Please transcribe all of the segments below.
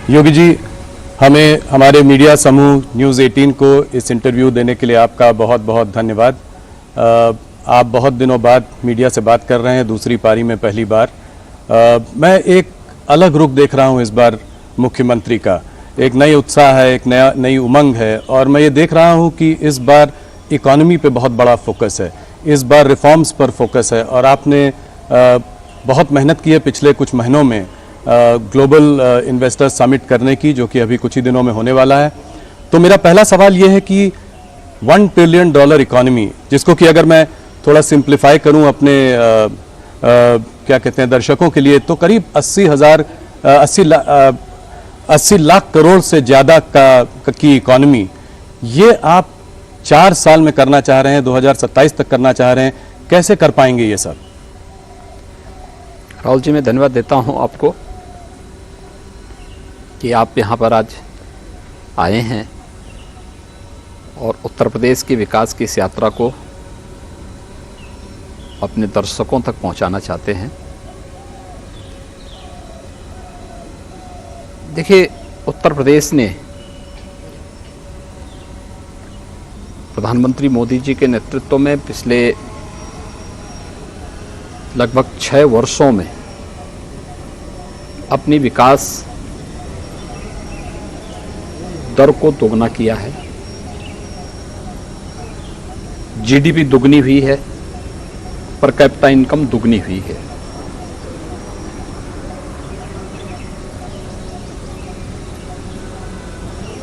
योगी जी, हमें हमारे मीडिया समूह न्यूज़ 18 को इस इंटरव्यू देने के लिए आपका बहुत बहुत धन्यवाद। आप बहुत दिनों बाद मीडिया से बात कर रहे हैं, दूसरी पारी में पहली बार। मैं एक अलग रुख देख रहा हूं इस बार मुख्यमंत्री का। एक नई उत्साह है, एक नई उमंग है, और मैं ये देख रहा हूं कि इस बार इकोनॉमी पे बहुत बड़ा फोकस है, इस बार रिफॉर्म्स पर फोकस है। और आपने बहुत मेहनत की है पिछले कुछ महीनों में ग्लोबल इन्वेस्टर्स समिट करने की, जो कि अभी कुछ ही दिनों में होने वाला है। तो मेरा पहला सवाल ये है कि $1 ट्रिलियन इकोनॉमी, जिसको कि अगर मैं थोड़ा सिंप्लीफाई करूं अपने क्या कहते हैं दर्शकों के लिए, तो करीब 80 लाख करोड़ से ज़्यादा की इकोनॉमी, ये आप 4 साल में करना चाह रहे हैं, 2027 तक करना चाह रहे हैं। कैसे कर पाएंगे ये सब? राहुल जी, मैं धन्यवाद देता हूं आपको कि आप यहाँ पर आज आए हैं और उत्तर प्रदेश के विकास की इस यात्रा को अपने दर्शकों तक पहुँचाना चाहते हैं। देखिए, उत्तर प्रदेश ने प्रधानमंत्री मोदी जी के नेतृत्व में पिछले लगभग 6 वर्षों में अपनी विकास दर को दोगुना किया है। जीडीपी दुगनी हुई है, पर कैपिटा इनकम दुगनी हुई है।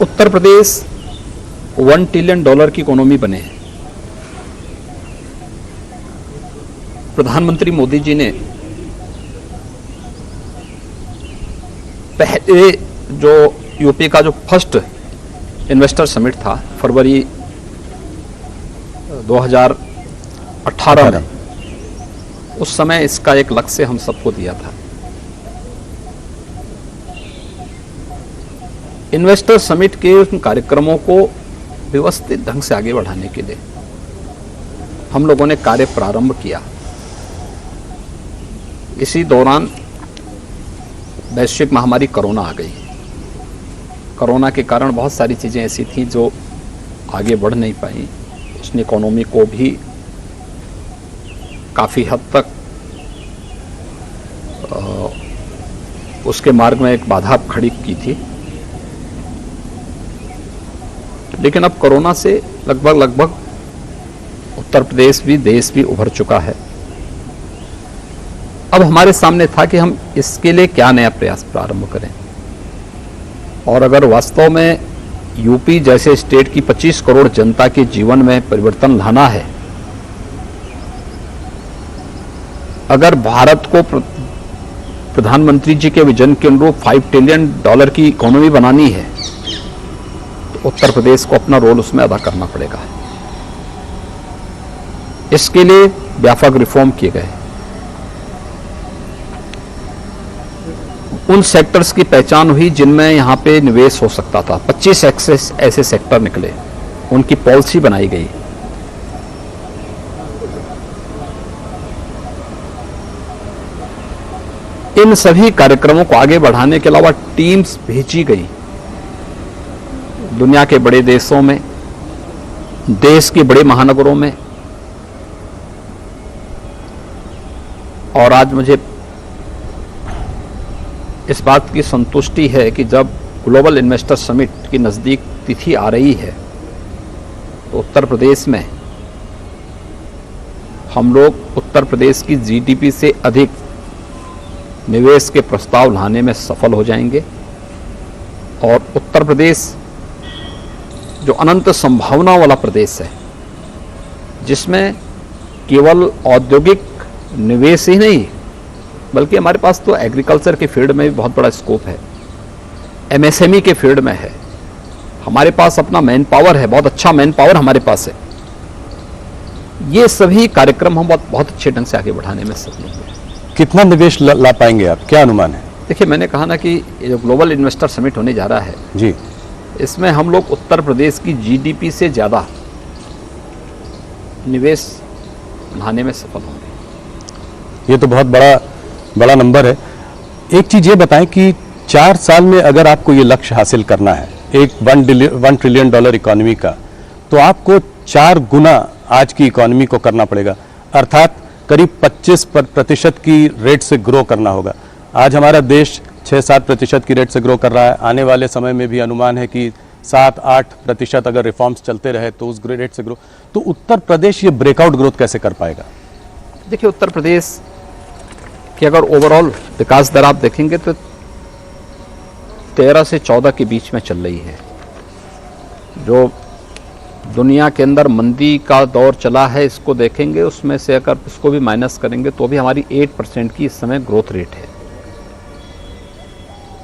उत्तर प्रदेश $1 ट्रिलियन की इकोनॉमी बने हैं। प्रधानमंत्री मोदी जी ने पहले जो यूपी का जो फर्स्ट इन्वेस्टर समिट था फरवरी 2018 में, उस समय इसका एक लक्ष्य हम सबको दिया था। इन्वेस्टर समिट के उन कार्यक्रमों को व्यवस्थित ढंग से आगे बढ़ाने के लिए हम लोगों ने कार्य प्रारंभ किया। इसी दौरान वैश्विक महामारी कोरोना आ गई। कोरोना के कारण बहुत सारी चीज़ें ऐसी थी जो आगे बढ़ नहीं पाई। उसने इकोनॉमी को भी काफ़ी हद तक उसके मार्ग में एक बाधा खड़ी की थी। लेकिन अब कोरोना से लगभग उत्तर प्रदेश भी, देश भी उभर चुका है। अब हमारे सामने था कि हम इसके लिए क्या नया प्रयास प्रारंभ करें। और अगर वास्तव में यूपी जैसे स्टेट की 25 करोड़ जनता के जीवन में परिवर्तन लाना है, अगर भारत को प्रधानमंत्री जी के विजन के अनुरूप $5 ट्रिलियन की इकोनॉमी बनानी है, तो उत्तर प्रदेश को अपना रोल उसमें अदा करना पड़ेगा। इसके लिए व्यापक रिफॉर्म किए गए। उन सेक्टर्स की पहचान हुई जिनमें यहां पे निवेश हो सकता था। 25 ऐसे सेक्टर निकले, उनकी पॉलिसी बनाई गई। इन सभी कार्यक्रमों को आगे बढ़ाने के अलावा टीम्स भेजी गई दुनिया के बड़े देशों में, देश के बड़े महानगरों में। और आज मुझे इस बात की संतुष्टि है कि जब ग्लोबल इन्वेस्टर समिट की नज़दीक तिथि आ रही है, तो उत्तर प्रदेश में हम लोग उत्तर प्रदेश की जीडीपी से अधिक निवेश के प्रस्ताव लाने में सफल हो जाएंगे। और उत्तर प्रदेश जो अनंत संभावना वाला प्रदेश है, जिसमें केवल औद्योगिक निवेश ही नहीं, बल्कि हमारे पास तो एग्रीकल्चर के फील्ड में भी बहुत बड़ा स्कोप है, एमएसएमई के फील्ड में है, हमारे पास अपना मैन पावर है, बहुत अच्छा मैन पावर हमारे पास है। ये सभी कार्यक्रम हम बहुत अच्छे ढंग से आगे बढ़ाने में सफल होंगे। कितना निवेश ला पाएंगे आप, क्या अनुमान है? देखिए, मैंने कहा ना कि ये जो ग्लोबल इन्वेस्टर समिट होने जा रहा है जी, इसमें हम लोग उत्तर प्रदेश की जीडीपी से ज़्यादा निवेश लाने में सफल होंगे। ये तो बहुत बड़ा नंबर है। एक चीज़ ये बताएं कि 4 साल में अगर आपको ये लक्ष्य हासिल करना है एक $1 ट्रिलियन इकोनॉमी का, तो आपको 4 गुना आज की इकोनॉमी को करना पड़ेगा, अर्थात करीब 25% की रेट से ग्रो करना होगा। आज हमारा देश 6-7% की रेट से ग्रो कर रहा है। आने वाले समय में भी अनुमान है कि 7-8% अगर रिफॉर्म्स चलते रहे तो उस रेट से ग्रो, तो उत्तर प्रदेश ये ब्रेकआउट ग्रोथ कैसे कर पाएगा? देखिए, उत्तर प्रदेश की अगर ओवरऑल विकास दर आप देखेंगे तो 13 से 14 के बीच में चल रही है। जो दुनिया के अंदर मंदी का दौर चला है, इसको देखेंगे, उसमें से अगर इसको भी माइनस करेंगे तो भी हमारी 8% की इस समय ग्रोथ रेट है।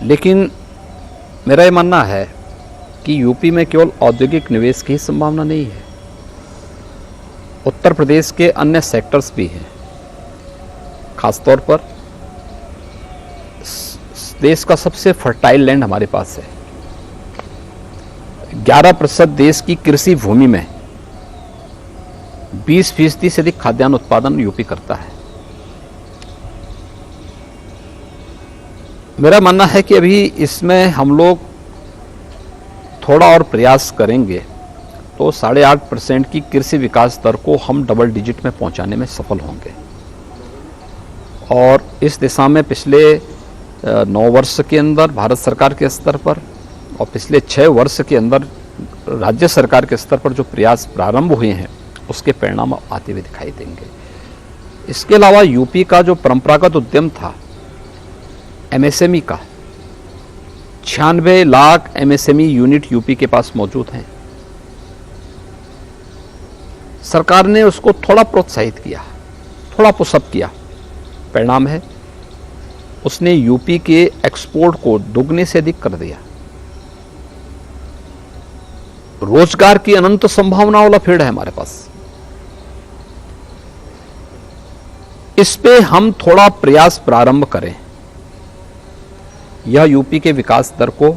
लेकिन मेरा ये मानना है कि यूपी में केवल औद्योगिक निवेश की ही संभावना नहीं है, उत्तर प्रदेश के अन्य सेक्टर्स भी हैं। खासतौर पर देश का सबसे फर्टाइल लैंड हमारे पास है। 11% देश की कृषि भूमि में 20% से अधिक खाद्यान्न उत्पादन यूपी करता है। मेरा मानना है कि अभी इसमें हम लोग थोड़ा और प्रयास करेंगे तो 8.5% की कृषि विकास दर को हम डबल डिजिट में पहुंचाने में सफल होंगे। और इस दिशा में पिछले 9 वर्ष के अंदर भारत सरकार के स्तर पर और पिछले 6 वर्ष के अंदर राज्य सरकार के स्तर पर जो प्रयास प्रारंभ हुए हैं, उसके परिणाम आते हुए दिखाई देंगे। इसके अलावा यूपी का जो परंपरागत उद्यम था एमएसएमई का, 96 लाख एमएसएमई यूनिट यूपी के पास मौजूद हैं। सरकार ने उसको थोड़ा प्रोत्साहित किया, थोड़ा पुशअप किया। परिणाम है उसने यूपी के एक्सपोर्ट को दुगने से अधिक कर दिया। रोजगार की अनंत संभावनाओं वाला फील्ड है हमारे पास। इस पे हम थोड़ा प्रयास प्रारंभ करें, यह यूपी के विकास दर को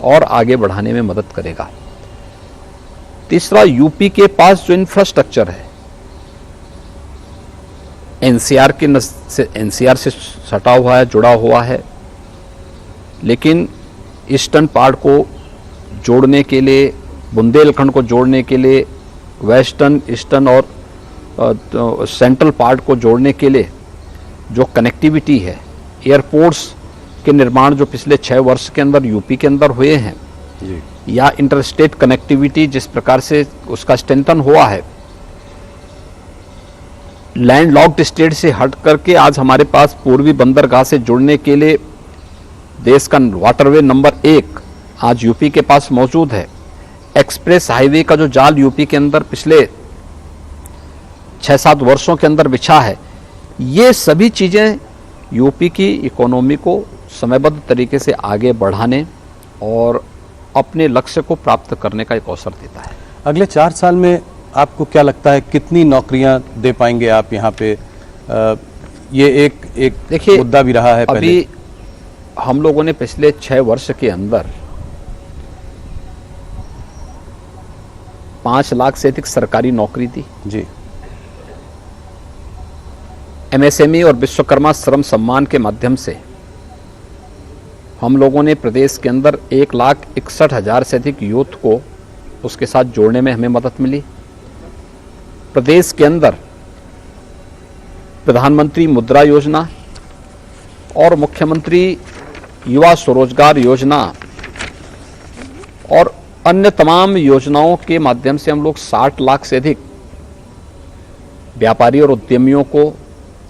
और आगे बढ़ाने में मदद करेगा। तीसरा, यूपी के पास जो इंफ्रास्ट्रक्चर है एनसीआर से सटा हुआ है, जुड़ा हुआ है, लेकिन ईस्टर्न पार्ट को जोड़ने के लिए, बुंदेलखंड को जोड़ने के लिए, वेस्टर्न, ईस्टर्न और सेंट्रल पार्ट को जोड़ने के लिए जो कनेक्टिविटी है, एयरपोर्ट्स के निर्माण जो पिछले 6 वर्ष के अंदर यूपी के अंदर हुए हैं जी, या इंटरस्टेट कनेक्टिविटी जिस प्रकार से उसका स्ट्रेंथन हुआ है, लैंड लॉक्ड स्टेट से हट करके आज हमारे पास पूर्वी बंदरगाह से जुड़ने के लिए देश का वाटरवे नंबर 1 आज यूपी के पास मौजूद है। एक्सप्रेस हाईवे का जो जाल यूपी के अंदर पिछले 6-7 वर्षों के अंदर बिछा है, ये सभी चीजें यूपी की इकोनॉमी को समयबद्ध तरीके से आगे बढ़ाने और अपने लक्ष्य को प्राप्त करने का एक अवसर देता है। अगले 4 साल में आपको क्या लगता है कितनी नौकरियां दे पाएंगे आप यहाँ पे? ये एक देखिए, मुद्दा भी रहा है पहले। अभी हम लोगों ने पिछले 6 वर्ष के अंदर 5 लाख से अधिक सरकारी नौकरी दी जी। एमएसएमई और विश्वकर्मा श्रम सम्मान के माध्यम से हम लोगों ने प्रदेश के अंदर 1,61,000 से अधिक यूथ को उसके साथ जोड़ने में हमें मदद मिली। प्रदेश के अंदर प्रधानमंत्री मुद्रा योजना और मुख्यमंत्री युवा स्वरोजगार योजना और अन्य तमाम योजनाओं के माध्यम से हम लोग 60 लाख से अधिक व्यापारी और उद्यमियों को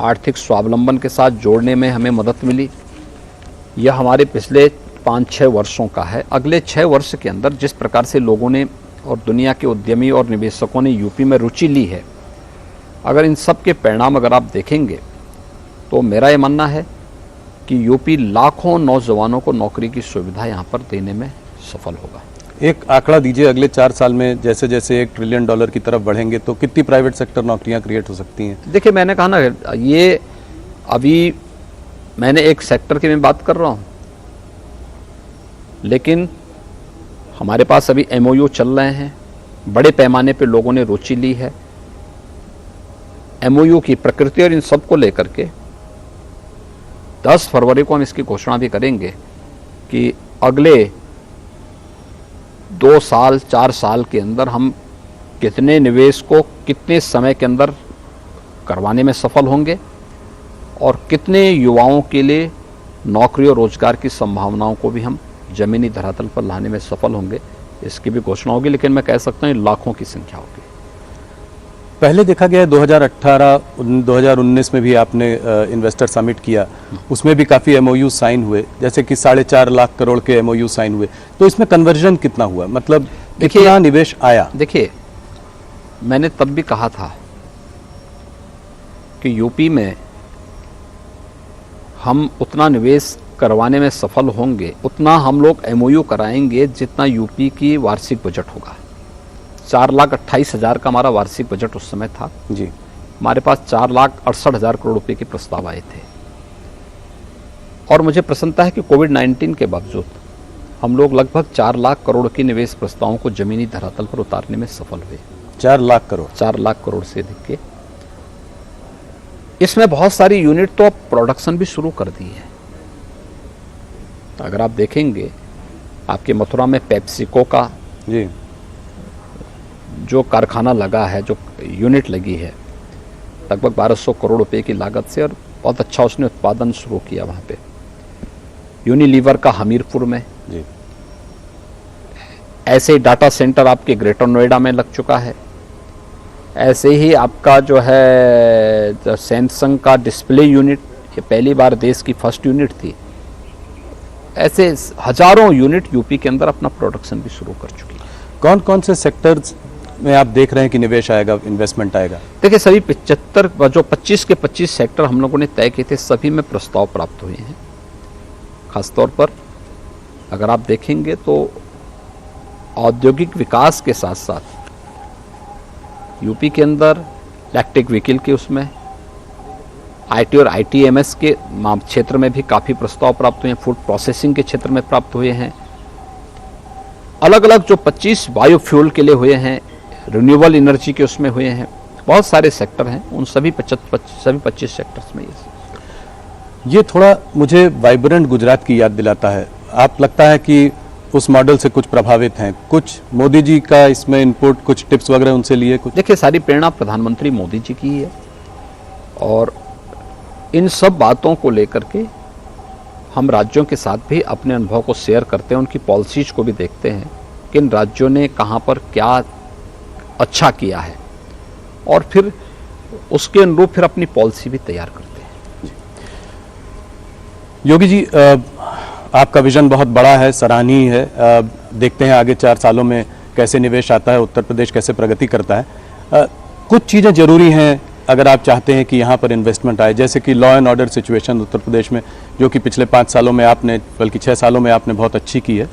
आर्थिक स्वावलंबन के साथ जोड़ने में हमें मदद मिली। यह हमारे पिछले 5-6 वर्षों का है। अगले 6 वर्ष के अंदर जिस प्रकार से लोगों ने और दुनिया के उद्यमी और निवेशकों ने यूपी में रुचि ली है, अगर इन सब के परिणाम अगर आप देखेंगे तो मेरा ये मानना है कि यूपी लाखों नौजवानों को नौकरी की सुविधा यहाँ पर देने में सफल होगा। एक आंकड़ा दीजिए, अगले 4 साल में जैसे जैसे $1 ट्रिलियन की तरफ बढ़ेंगे तो कितनी प्राइवेट सेक्टर नौकरियां क्रिएट हो सकती हैं? देखिए, मैंने कहा ना, ये अभी मैंने एक सेक्टर की मैं बात कर रहा हूँ, लेकिन हमारे पास अभी एमओयू चल रहे हैं, बड़े पैमाने पे लोगों ने रुचि ली है। एमओयू की प्रकृति और इन सब को लेकर के 10 फरवरी को हम इसकी घोषणा भी करेंगे कि अगले 2 साल 4 साल के अंदर हम कितने निवेश को कितने समय के अंदर करवाने में सफल होंगे और कितने युवाओं के लिए नौकरी और रोजगार की संभावनाओं को भी हम जमीनी धरातल पर लाने में सफल होंगे, इसकी भी घोषणा होगी। लेकिन मैं कह सकता हूँ लाखों की संख्या होगी। पहले देखा गया 2018-2019 में भी आपने इन्वेस्टर समिट किया, उसमें भी काफ़ी एमओयू साइन हुए, जैसे कि 4.5 लाख करोड़ के एमओयू साइन हुए। तो इसमें कन्वर्जन कितना हुआ, मतलब कितना निवेश आया? देखिए, मैंने तब भी कहा था कि यूपी में हम उतना निवेश करवाने में सफल होंगे, उतना हम लोग एमओयू कराएंगे जितना यूपी की वार्षिक बजट होगा। 4,28,000 का हमारा वार्षिक बजट उस समय था जी। हमारे पास 4,68,000 करोड़ रुपए के प्रस्ताव आए थे। और मुझे प्रसन्नता है कि कोविड-19 के बावजूद हम लोग लगभग 4 लाख करोड़ के निवेश प्रस्तावों को जमीनी धरातल पर उतारने में सफल हुए। 4 लाख करोड़ 4 लाख करोड़ से अधिक के। इसमें बहुत सारी यूनिट तो अब प्रोडक्शन भी शुरू कर दी है। अगर आप देखेंगे, आपके मथुरा में पेप्सिको का जी जो कारखाना लगा है, जो यूनिट लगी है, लगभग 1200 करोड़ रुपए की लागत से, और बहुत अच्छा उसने उत्पादन शुरू किया वहाँ पे। यूनिलीवर का हमीरपुर में जी। ऐसे ही डाटा सेंटर आपके ग्रेटर नोएडा में लग चुका है। ऐसे ही आपका जो है सैमसंग का डिस्प्ले यूनिट, ये पहली बार देश की फर्स्ट यूनिट थी। ऐसे हजारों यूनिट यूपी के अंदर अपना प्रोडक्शन भी शुरू कर चुकी है। कौन कौन से सेक्टर्स में आप देख रहे हैं कि निवेश आएगा, इन्वेस्टमेंट आएगा? देखिए, सभी 75 जो 25 के 25 सेक्टर हम लोगों ने तय किए थे, सभी में प्रस्ताव प्राप्त हुए हैं। खासतौर पर अगर आप देखेंगे तो औद्योगिक विकास के साथ साथ यूपी के अंदर इलेक्ट्रिक व्हीकल के उसमें आईटी और आईटीएमएस के क्षेत्र में भी काफ़ी प्रस्ताव प्राप्त हुए हैं। फूड प्रोसेसिंग के क्षेत्र में प्राप्त हुए हैं। अलग अलग जो 25 बायोफ्यूल के लिए हुए हैं, रिन्यूएबल एनर्जी के उसमें हुए हैं। बहुत सारे सेक्टर हैं, उन सभी 25 सेक्टर्स में ये थोड़ा मुझे वाइब्रेंट गुजरात की याद दिलाता है। आप लगता है कि उस मॉडल से कुछ प्रभावित हैं, कुछ मोदी जी का इसमें इनपुट, कुछ टिप्स वगैरह उनसे लिए कुछ? देखिए, सारी प्रेरणा प्रधानमंत्री मोदी जी की है और इन सब बातों को लेकर के हम राज्यों के साथ भी अपने अनुभव को शेयर करते हैं, उनकी पॉलिसीज को भी देखते हैं कि इन राज्यों ने कहाँ पर क्या अच्छा किया है और फिर उसके अनुरूप फिर अपनी पॉलिसी भी तैयार करते हैं। योगी जी, आपका विजन बहुत बड़ा है, सराहनीय है। देखते हैं आगे 4 सालों में कैसे निवेश आता है, उत्तर प्रदेश कैसे प्रगति करता है। कुछ चीज़ें जरूरी हैं अगर आप चाहते हैं कि यहाँ पर इन्वेस्टमेंट आए, जैसे कि law and order situation Uttar Pradesh में, जो कि पिछले 5 सालों में आपने, बल्कि 6 सालों में आपने बहुत अच्छी की है।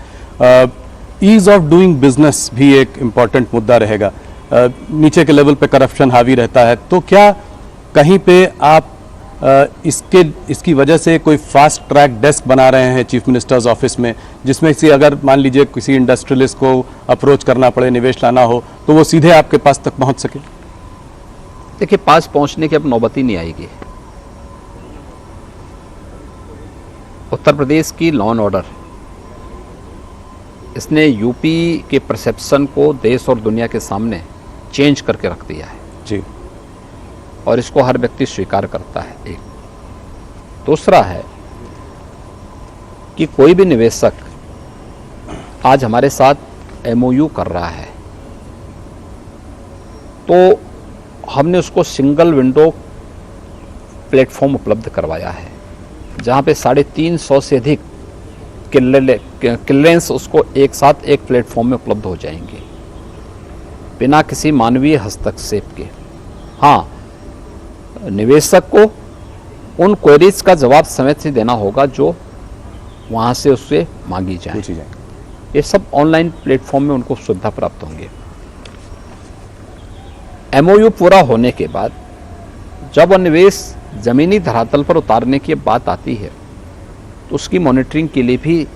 ईज ऑफ डूइंग बिजनेस भी एक इम्पॉर्टेंट मुद्दा रहेगा। नीचे के लेवल पे करप्शन हावी रहता है, तो क्या कहीं पे आप इसकी वजह से कोई फास्ट ट्रैक डेस्क बना रहे हैं चीफ मिनिस्टर्स ऑफिस में, जिसमें से अगर मान लीजिए किसी इंडस्ट्रियलिस्ट को अप्रोच करना पड़े, निवेश लाना हो, तो वो सीधे आपके पास तक पहुंच सके? देखिए, पास पहुंचने की अब नौबत ही नहीं आएगी। उत्तर प्रदेश की लॉ एंड ऑर्डर, इसने यूपी के परसेप्शन को देश और दुनिया के सामने चेंज करके रख दिया है जी, और इसको हर व्यक्ति स्वीकार करता है। एक दूसरा है कि कोई भी निवेशक आज हमारे साथ एमओयू कर रहा है तो हमने उसको सिंगल विंडो प्लेटफॉर्म उपलब्ध करवाया है, जहां पे 350 से अधिक क्लियरेंस उसको एक साथ एक प्लेटफॉर्म में उपलब्ध हो जाएंगे बिना किसी मानवीय हस्तक्षेप के। हाँ, निवेशक को उन क्वेरीज का जवाब समय से देना होगा जो वहाँ से उससे मांगी जाए। ये सब ऑनलाइन प्लेटफॉर्म में उनको सुविधा प्राप्त होंगे। एमओयू पूरा होने के बाद जब निवेश जमीनी धरातल पर उतारने की बात आती है तो उसकी मॉनिटरिंग के लिए भी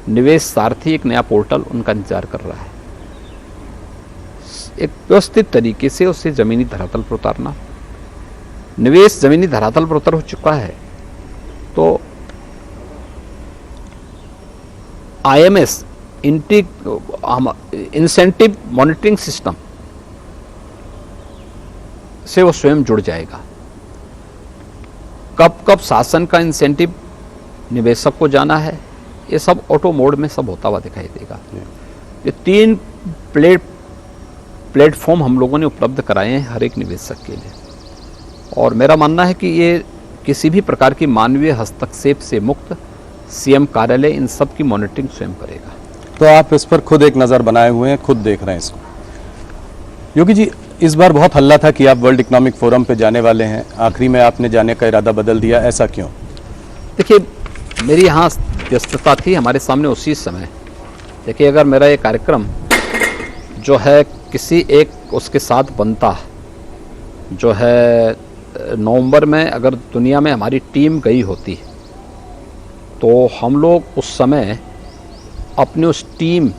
निवेश सारथी एक नया पोर्टल उनका इंतजार कर रहा है। एक व्यवस्थित तरीके से उसे जमीनी धरातल पर उतारना। निवेश जमीनी धरातल पर उतर हो चुका है तो IMS इंसेंटिव मॉनिटरिंग सिस्टम से वो स्वयं जुड़ जाएगा। कब कब शासन का इंसेंटिव निवेशक को जाना है, ये सब ऑटो मोड में सब होता हुआ दिखाई देगा। ये 3 प्लेटफॉर्म हम लोगों ने उपलब्ध कराए हैं हर एक निवेशक के लिए, और मेरा मानना है कि ये किसी भी प्रकार की मानवीय हस्तक्षेप से मुक्त CM कार्यालय इन सब की मॉनिटरिंग स्वयं करेगा। तो आप इस पर खुद एक नज़र बनाए हुए हैं, खुद देख रहे हैं इसको। योगी जी, इस बार बहुत हल्ला था कि आप वर्ल्ड इकोनॉमिक फोरम पे जाने वाले हैं, आखिरी में आपने जाने का इरादा बदल दिया, ऐसा क्यों? देखिए, मेरी यहाँ व्यस्तता थी हमारे सामने उसी समय। देखिए, अगर मेरा ये कार्यक्रम जो है किसी एक उसके साथ बनता, जो है नवंबर में अगर दुनिया में हमारी टीम गई होती, तो हम लोग उस समय अपने उस टीम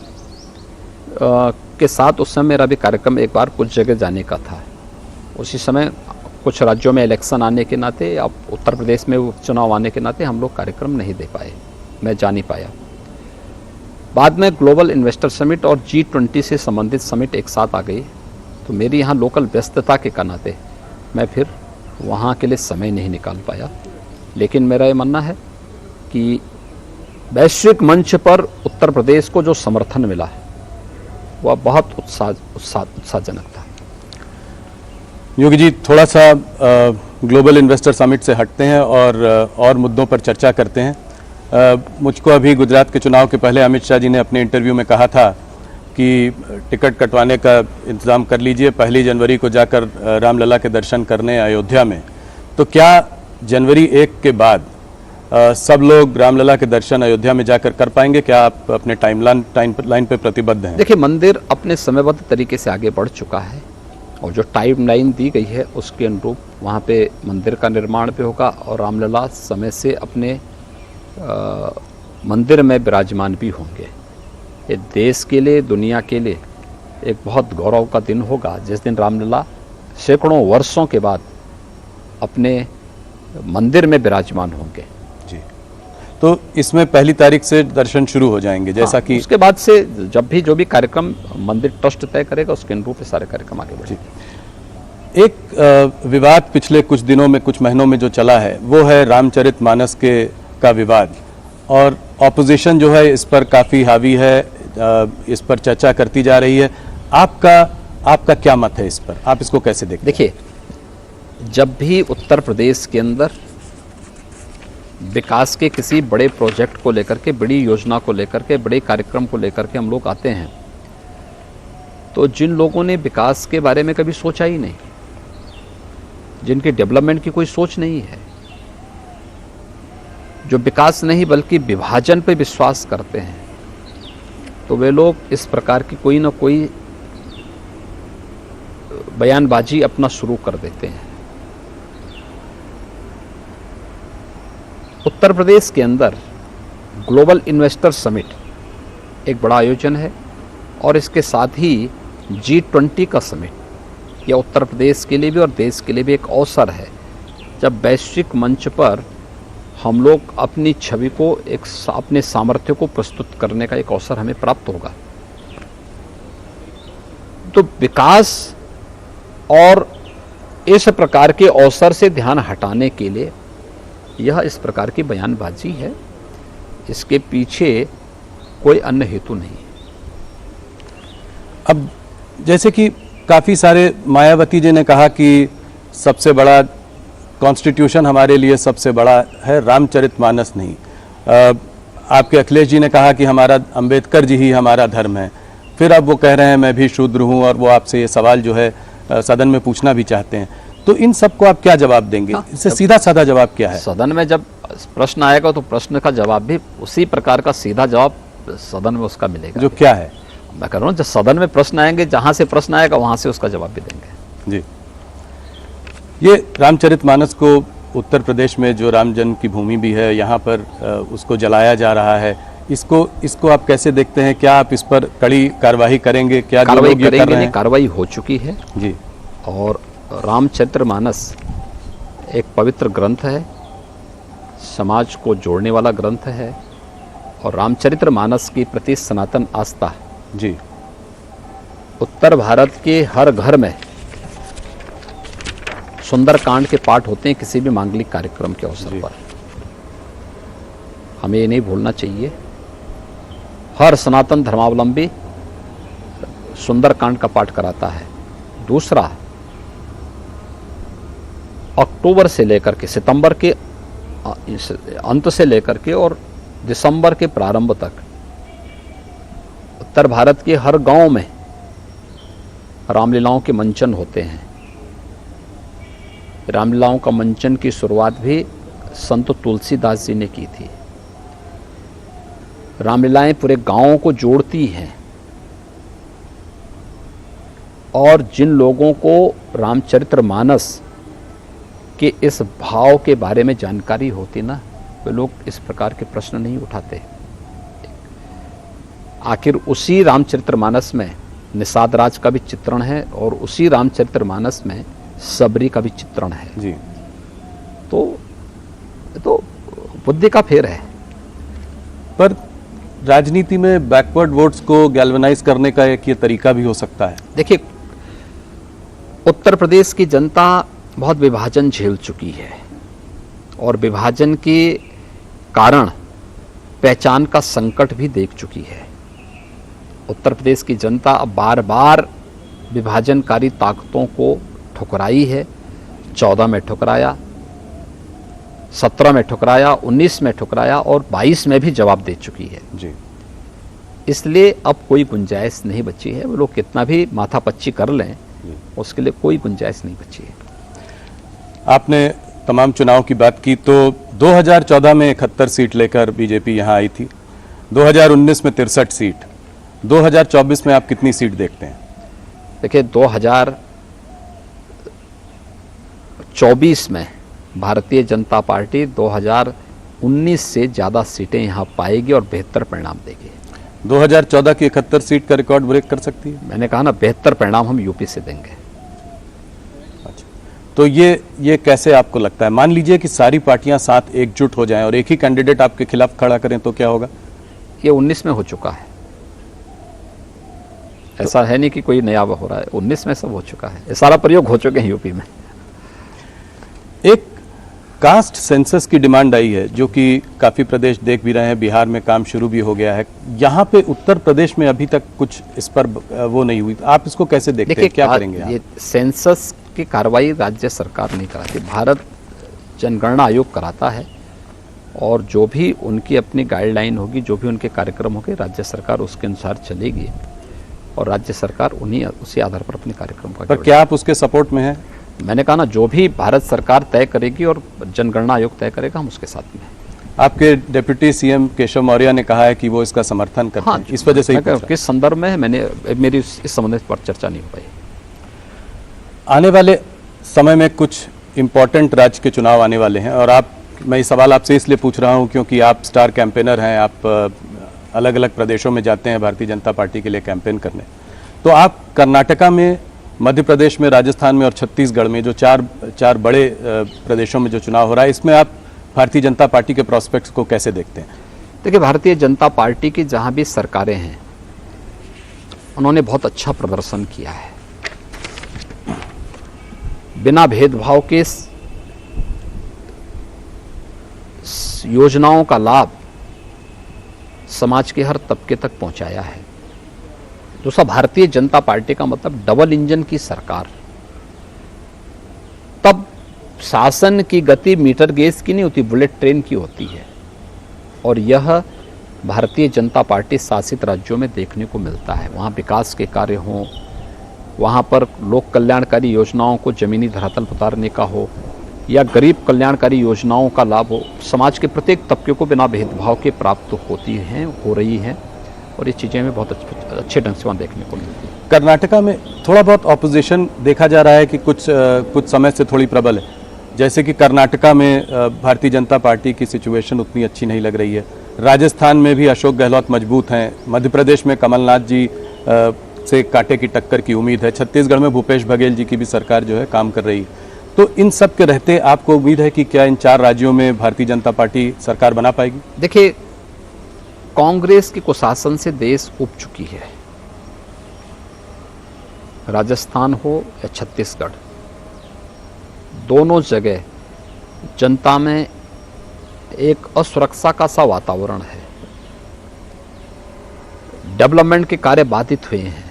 के साथ, उस समय मेरा भी कार्यक्रम एक बार कुछ जगह जाने का था। उसी समय कुछ राज्यों में इलेक्शन आने के नाते, अब उत्तर प्रदेश में चुनाव आने के नाते हम लोग कार्यक्रम नहीं दे पाए, मैं जा नहीं पाया। बाद में ग्लोबल इन्वेस्टर समिट और G20 से संबंधित समिट एक साथ आ गई, तो मेरी यहाँ लोकल व्यस्तता के नाते मैं फिर वहाँ के लिए समय नहीं निकाल पाया। लेकिन मेरा ये मानना है कि वैश्विक मंच पर उत्तर प्रदेश को जो समर्थन मिला है वह बहुत उत्साहजनक था। योगी जी, थोड़ा सा ग्लोबल इन्वेस्टर समिट से हटते हैं और मुद्दों पर चर्चा करते हैं। मुझको अभी गुजरात के चुनाव के पहले अमित शाह जी ने अपने इंटरव्यू में कहा था कि टिकट कटवाने का इंतज़ाम कर लीजिए, 1 जनवरी को जाकर रामलला के दर्शन करने अयोध्या में। तो क्या जनवरी 1 के बाद सब लोग रामलला के दर्शन अयोध्या में जाकर कर पाएंगे? क्या आप अपने टाइमलाइन पे प्रतिबद्ध हैं? देखिए, मंदिर अपने समयबद्ध तरीके से आगे बढ़ चुका है, और जो टाइमलाइन दी गई है उसके अनुरूप वहाँ पे मंदिर का निर्माण भी होगा, और रामलला समय से अपने मंदिर में विराजमान भी होंगे। ये देश के लिए, दुनिया के लिए एक बहुत गौरव का दिन होगा जिस दिन रामलला सैकड़ों वर्षों के बाद अपने मंदिर में विराजमान होंगे। जी, तो इसमें 1 तारीख से दर्शन शुरू हो जाएंगे, जैसा कि उसके बाद से जब भी जो भी कार्यक्रम मंदिर ट्रस्ट तय करेगा उसके अनुरूप से सारे कार्यक्रम आगे बढ़ेंगे। एक विवाद पिछले कुछ दिनों में, कुछ महीनों में जो चला है, वो है रामचरितमानस का विवाद, और ऑपोजिशन जो है इस पर काफ़ी हावी है, इस पर चर्चा करती जा रही है। आपका क्या मत है इस पर? आप इसको कैसे देखते हैं? देखिए, जब भी उत्तर प्रदेश के अंदर विकास के किसी बड़े प्रोजेक्ट को लेकर के, बड़ी योजना को लेकर के, बड़े कार्यक्रम को लेकर के हम लोग आते हैं, तो जिन लोगों ने विकास के बारे में कभी सोचा ही नहीं, जिनके डेवलपमेंट की कोई सोच नहीं है, जो विकास नहीं बल्कि विभाजन पे विश्वास करते हैं, तो वे लोग इस प्रकार की कोई ना कोई बयानबाजी अपना शुरू कर देते हैं। उत्तर प्रदेश के अंदर ग्लोबल इन्वेस्टर समिट एक बड़ा आयोजन है, और इसके साथ ही G20 का समिट, यह उत्तर प्रदेश के लिए भी और देश के लिए भी एक अवसर है जब वैश्विक मंच पर हम लोग अपनी छवि को, अपने सामर्थ्य को प्रस्तुत करने का एक अवसर हमें प्राप्त होगा। तो विकास और इस प्रकार के अवसर से ध्यान हटाने के लिए यह इस प्रकार की बयानबाजी है, इसके पीछे कोई अन्य हेतु नहीं। अब जैसे कि काफ़ी सारे, मायावती जी ने कहा कि सबसे बड़ा कॉन्स्टिट्यूशन हमारे लिए सबसे बड़ा है, रामचरितमानस नहीं। आपके अखिलेश जी ने कहा कि हमारा अंबेडकर जी ही हमारा धर्म है। फिर अब वो कह रहे हैं मैं भी शूद्र हूँ, और वो आपसे ये सवाल जो है सदन में पूछना भी चाहते हैं। तो इन सब को आप क्या जवाब देंगे? इससे सीधा साधा जवाब क्या है? सदन में जब प्रश्न आएगा तो प्रश्न का जवाब भी उसी प्रकार का सीधा जवाब सदन में उसका मिलेगा। जो क्या है? मैं कह रहा हूँ, जब सदन में प्रश्न आएंगे, जहाँ से प्रश्न आएगा वहाँ से उसका जवाब भी देंगे। जी, ये रामचरितमानस को उत्तर प्रदेश में जो राम जन्म की भूमि भी है, यहाँ पर उसको जलाया जा रहा है, इसको आप कैसे देखते हैं? क्या आप इस पर कड़ी कार्रवाई करेंगे? क्या कार्रवाई करेंगे? नहीं, कार्रवाई हो चुकी है जी। और रामचरितमानस एक पवित्र ग्रंथ है, समाज को जोड़ने वाला ग्रंथ है, और रामचरितमानस के प्रति सनातन आस्था जी उत्तर भारत के हर घर में सुंदरकांड के पाठ होते हैं किसी भी मांगलिक कार्यक्रम के अवसर पर। हमें ये नहीं भूलना चाहिए, हर सनातन धर्मावलंबी सुंदरकांड का पाठ कराता है। दूसरा, अक्टूबर से लेकर के सितंबर के अंत से लेकर के और दिसंबर के प्रारंभ तक उत्तर भारत के हर गांव में रामलीलाओं के मंचन होते हैं। रामलीलाओं का मंचन की शुरुआत भी संत तुलसीदास जी ने की थी। रामलीलाएं पूरे गांवों को जोड़ती हैं और जिन लोगों को रामचरितमानस के इस भाव के बारे में जानकारी होती ना, वे लोग इस प्रकार के प्रश्न नहीं उठाते। आखिर उसी रामचरितमानस में निषाद राज का भी चित्रण है और उसी रामचरितमानस में सबरी का भी चित्रण है जी। तो बुद्धि का फेर है। पर राजनीति में बैकवर्ड वोट्स को गैल्वनाइज करने का एक ये तरीका भी हो सकता है। देखिए, उत्तर प्रदेश की जनता बहुत विभाजन झेल चुकी है और विभाजन के कारण पहचान का संकट भी देख चुकी है। उत्तर प्रदेश की जनता अब बार बार विभाजनकारी ताकतों को ठुकराई है। 14 में ठुकराया, 17 में ठुकराया, 19 में ठुकराया और 22 में भी जवाब दे चुकी है जी। इसलिए अब कोई गुंजाइश नहीं बची है। वो लोग कितना भी माथापच्ची कर लें, उसके लिए कोई गुंजाइश नहीं बची है। आपने तमाम चुनाव की बात की तो 2014 में 71 सीट लेकर बीजेपी यहां आई थी, 2019 में 63 सीट, 2024 में आप कितनी सीट देखते हैं? देखिए, 2024 में भारतीय जनता पार्टी 2019 से ज़्यादा सीटें यहाँ पाएगी और बेहतर परिणाम देगी। 2014 की 71 सीट का रिकॉर्ड ब्रेक कर सकती है? मैंने कहा ना, बेहतर परिणाम हम यूपी से देंगे। अच्छा, तो ये कैसे आपको लगता है? मान लीजिए कि सारी पार्टियां साथ एकजुट हो जाएं और एक ही कैंडिडेट आपके खिलाफ खड़ा करें तो क्या होगा? ये 19 में हो चुका है। ऐसा है नहीं कि कोई नया हो रहा है, 19 में सब हो चुका है। ये सारा प्रयोग हो चुके हैं यूपी में। एक कास्ट सेंसस की डिमांड आई है जो कि काफी प्रदेश देख भी रहे हैं, बिहार में काम शुरू भी हो गया है। यहाँ पे उत्तर प्रदेश में अभी तक कुछ इस पर वो नहीं हुई, आप इसको कैसे देखते हैं? क्या करेंगे आप? ये सेंसस की कार्रवाई राज्य सरकार नहीं कराती, भारत जनगणना आयोग कराता है और जो भी उनकी अपनी गाइडलाइन होगी, जो भी उनके कार्यक्रम होंगे, राज्य सरकार उसके अनुसार चलेगी और राज्य सरकार उसी आधार पर अपने कार्यक्रम का। पर क्या आप उसके सपोर्ट में हैं? मैंने कहा ना, जो भी भारत सरकार तय करेगी और जनगणना आयोग तय करेगा, हम उसके साथ में हैं। आपके डिप्टी सीएम केशव मौर्य ने कहा है कि वो इसका समर्थन करते हैं, इस वजह से ही किस संदर्भ में है, मेरी इस संबंध पर चर्चा नहीं हो पाई। आने वाले समय में कुछ इम्पोर्टेंट राज्य के चुनाव आने वाले हैं और मैं ये सवाल आपसे इसलिए पूछ रहा हूँ क्योंकि आप स्टार कैंपेनर हैं, आप अलग अलग प्रदेशों में जाते हैं भारतीय जनता पार्टी के लिए कैंपेन करने। तो आप कर्नाटका में, मध्य प्रदेश में, राजस्थान में और छत्तीसगढ़ में जो चार बड़े प्रदेशों में जो चुनाव हो रहा है, इसमें आप भारतीय जनता पार्टी के प्रोस्पेक्ट्स को कैसे देखते हैं? देखिए, भारतीय जनता पार्टी की जहां भी सरकारें हैं, उन्होंने बहुत अच्छा प्रदर्शन किया है। बिना भेदभाव के योजनाओं का लाभ समाज के हर तबके तक पहुंचाया है। दूसरा, भारतीय जनता पार्टी का मतलब डबल इंजन की सरकार। तब शासन की गति मीटर गेज की नहीं होती, बुलेट ट्रेन की होती है और यह भारतीय जनता पार्टी शासित राज्यों में देखने को मिलता है। वहाँ विकास के कार्य हों, वहाँ पर लोक कल्याणकारी योजनाओं को जमीनी धरातल पर उतारने का हो या गरीब कल्याणकारी योजनाओं का लाभ हो, समाज के प्रत्येक तबके को बिना भेदभाव के प्राप्त होती हैं, हो रही हैं और ये चीज़ें हमें बहुत अच्छे ढंग से वहाँ देखने को मिलती है। कर्नाटका में थोड़ा बहुत ऑपोजिशन देखा जा रहा है कि कुछ समय से थोड़ी प्रबल है, जैसे कि कर्नाटका में भारतीय जनता पार्टी की सिचुएशन उतनी अच्छी नहीं लग रही है। राजस्थान में भी अशोक गहलोत मजबूत हैं, मध्य प्रदेश में कमलनाथ जी से कांटे की टक्कर की उम्मीद है, छत्तीसगढ़ में भूपेश बघेल जी की भी सरकार जो है काम कर रही है। तो इन सब के रहते आपको उम्मीद है कि क्या इन 4 राज्यों में भारतीय जनता पार्टी सरकार बना पाएगी? देखिए, कांग्रेस के कुशासन से देश उब चुकी है। राजस्थान हो या छत्तीसगढ़, दोनों जगह जनता में एक असुरक्षा का सा वातावरण है। डेवलपमेंट के कार्य बाधित हुए हैं।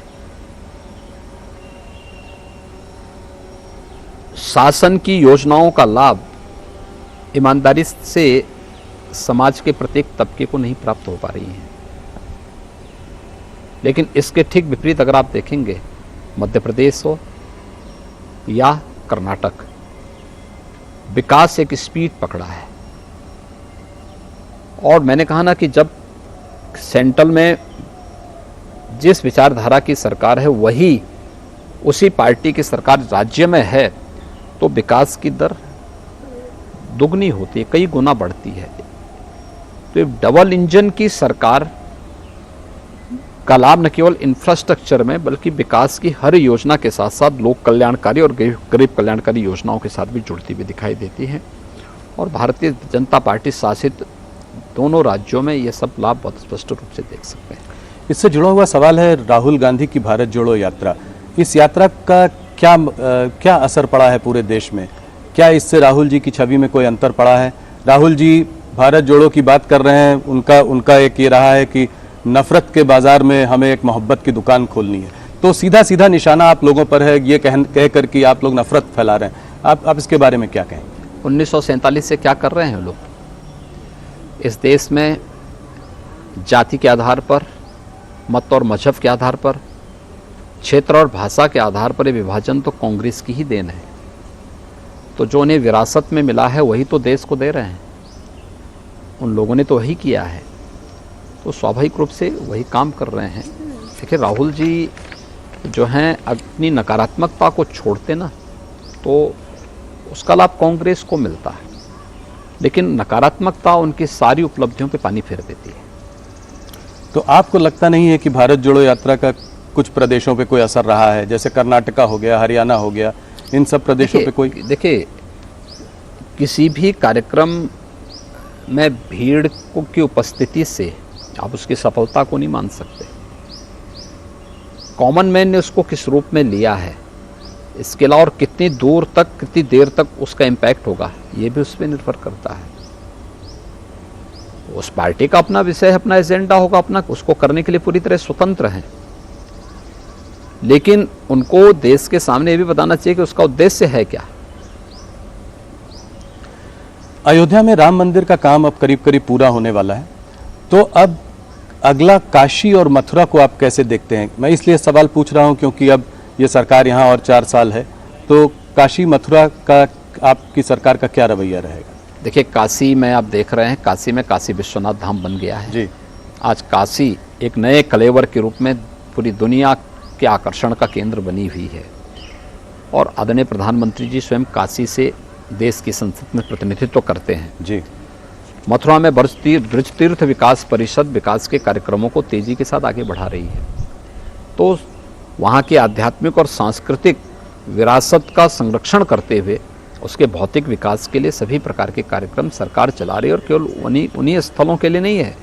शासन की योजनाओं का लाभ ईमानदारी से समाज के प्रत्येक तबके को नहीं प्राप्त हो पा रही है। लेकिन इसके ठीक विपरीत अगर आप देखेंगे, मध्य प्रदेश हो या कर्नाटक, विकास एक स्पीड पकड़ा है। और मैंने कहा ना कि जब सेंट्रल में जिस विचारधारा की सरकार है वही उसी पार्टी की सरकार राज्य में है, तो विकास की दर दुगनी होती है, कई गुना बढ़ती है। तो डबल इंजन की सरकार का लाभ न केवल इंफ्रास्ट्रक्चर में बल्कि विकास की हर योजना के साथ साथ लोक कल्याणकारी और गरीब कल्याणकारी योजनाओं के साथ भी जुड़ती हुई दिखाई देती है। और भारतीय जनता पार्टी शासित दोनों राज्यों में ये सब लाभ बहुत स्पष्ट रूप से देख सकते हैं। इससे जुड़ा हुआ सवाल है राहुल गांधी की भारत जोड़ो यात्रा। इस यात्रा का क्या असर पड़ा है पूरे देश में? क्या इससे राहुल जी की छवि में कोई अंतर पड़ा है? राहुल जी भारत जोड़ो की बात कर रहे हैं, उनका एक ये रहा है कि नफरत के बाजार में हमें एक मोहब्बत की दुकान खोलनी है। तो सीधा सीधा निशाना आप लोगों पर है, ये कहकर कि आप लोग नफरत फैला रहे हैं। आप इसके बारे में क्या कहें? 1947 से क्या कर रहे हैं लोग? इस देश में जाति के आधार पर, मत और मजहब के आधार पर, क्षेत्र और भाषा के आधार पर ये विभाजन तो कांग्रेस की ही देन है। तो जो उन्हें विरासत में मिला है वही तो देश को दे रहे हैं। उन लोगों ने तो वही किया है, तो स्वाभाविक रूप से वही काम कर रहे हैं। देखिए, राहुल जी जो हैं अपनी नकारात्मकता को छोड़ते ना तो उसका लाभ कांग्रेस को मिलता है, लेकिन नकारात्मकता उनकी सारी उपलब्धियों पे पानी फेर देती है। तो आपको लगता नहीं है कि भारत जोड़ो यात्रा का कुछ प्रदेशों पे कोई असर रहा है? जैसे कर्नाटका हो गया, हरियाणा हो गया, इन सब प्रदेशों पे कोई? देखिए, किसी भी कार्यक्रम में भीड़ की उपस्थिति से आप उसकी सफलता को नहीं मान सकते। कॉमन मैन ने उसको किस रूप में लिया है, इसके अलावा और कितनी दूर तक, कितनी देर तक उसका इम्पैक्ट होगा, ये भी उस पर निर्भर करता है। उस पार्टी का अपना विषय, अपना एजेंडा होगा, अपना उसको करने के लिए पूरी तरह स्वतंत्र है। लेकिन उनको देश के सामने ये भी बताना चाहिए कि उसका उद्देश्य है क्या। अयोध्या में राम मंदिर का काम अब करीब करीब पूरा होने वाला है, तो अब अगला काशी और मथुरा को आप कैसे देखते हैं? मैं इसलिए सवाल पूछ रहा हूं क्योंकि अब ये सरकार यहाँ और 4 साल है, तो काशी मथुरा का आपकी सरकार का क्या रवैया रहेगा? देखिए, काशी में आप देख रहे हैं, काशी में काशी विश्वनाथ धाम बन गया है जी। आज काशी एक नए कलेवर के रूप में पूरी दुनिया के आकर्षण का केंद्र बनी हुई है। और आदरणीय प्रधानमंत्री जी स्वयं काशी से देश की संसद में प्रतिनिधित्व करते हैं जी। मथुरा में ब्रज तीर्थ विकास परिषद विकास के कार्यक्रमों को तेजी के साथ आगे बढ़ा रही है। तो वहाँ के आध्यात्मिक और सांस्कृतिक विरासत का संरक्षण करते हुए उसके भौतिक विकास के लिए सभी प्रकार के कार्यक्रम सरकार चला रही है। और केवल उन्हीं स्थलों के लिए नहीं है,